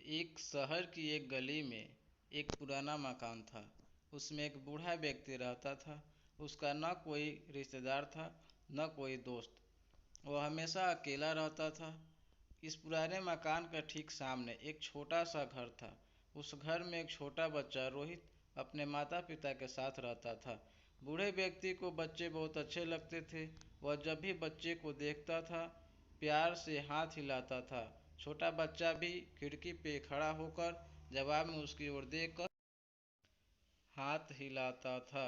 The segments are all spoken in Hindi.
एक शहर की एक गली में एक पुराना मकान था। उसमें एक बूढ़ा व्यक्ति रहता था। उसका न कोई रिश्तेदार था, न कोई दोस्त। वह हमेशा अकेला रहता था। इस पुराने मकान का ठीक सामने एक छोटा सा घर था। उस घर में एक छोटा बच्चा रोहित अपने माता पिता के साथ रहता था। बूढ़े व्यक्ति को बच्चे बहुत अच्छे लगते थे। वह जब भी बच्चे को देखता था, प्यार से हाथ हिलाता था। छोटा बच्चा भी खिड़की पे खड़ा होकर जवाब में उसकी ओर देखकर हाथ हिलाता था।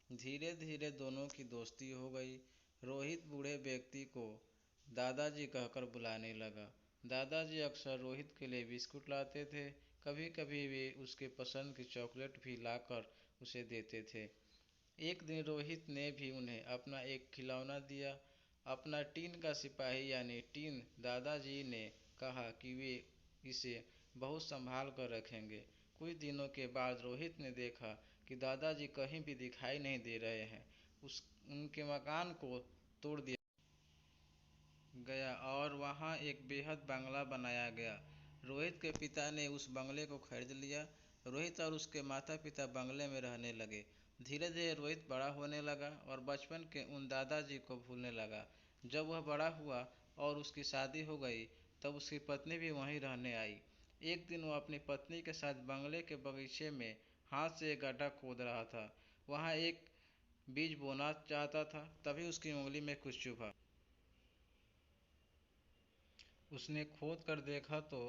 धीरे धीरे दोनों की दोस्ती हो गई। रोहित बूढ़े व्यक्ति को दादाजी कहकर बुलाने लगा। दादाजी अक्सर रोहित के लिए बिस्कुट लाते थे। कभी कभी वे उसके पसंद की चॉकलेट भी लाकर उसे देते थे। एक दिन रोहित ने भी उन्हें अपना एक खिलौना दिया, अपना टीन का सिपाही यानी टीन। दादाजी ने कहा कि वे इसे बहुत संभाल कर रखेंगे। कुछ दिनों के बाद रोहित ने देखा कि दादाजी कहीं भी दिखाई नहीं दे रहे हैं। उस उनके मकान को तोड़ दिया गया और वहां एक बेहद बंगला बनाया गया। रोहित के पिता ने उस बंगले को खरीद लिया। रोहित और उसके माता पिता बंगले में रहने लगे। धीरे धीरे रोहित बड़ा होने लगा और बचपन के उन दादाजी को भूलने लगा। जब वह बड़ा हुआ और उसकी शादी हो गई, तब उसकी पत्नी भी वहीं रहने आई। एक दिन वह अपनी पत्नी के साथ बंगले के बगीचे में हाथ से एक गड्ढा खोद रहा था। वहां एक बीज बोना चाहता था, तभी उसकी उंगली में कुछ चुभा। उसने खोद कर देखा तो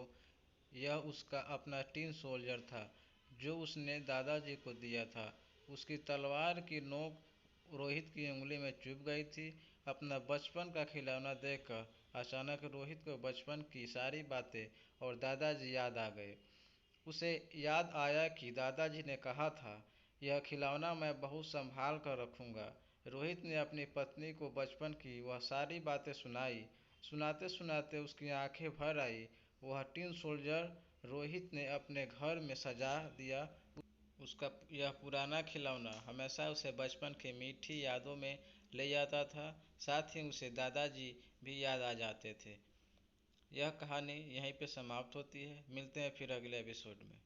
यह उसका अपना टिन सोल्जर था, जो उसने दादाजी को दिया था। उसकी तलवार की नोक रोहित की उंगली में चुभ गई थी। अपना बचपन का खिलौना देखकर अचानक रोहित को बचपन की सारी बातें और दादाजी याद आ गए। उसे याद आया कि दादाजी ने कहा था, यह खिलौना मैं बहुत संभाल कर रखूंगा। रोहित ने अपनी पत्नी को बचपन की वह सारी बातें सुनाई। सुनाते सुनाते उसकी आंखें भर आई। वह टिन सोल्जर रोहित ने अपने घर में सजा दिया। उसका यह पुराना खिलौना हमेशा उसे बचपन की मीठी यादों में ले जाता था। साथ ही उसे दादाजी भी याद आ जाते थे। यह कहानी यहीं पे समाप्त होती है। मिलते हैं फिर अगले एपिसोड में।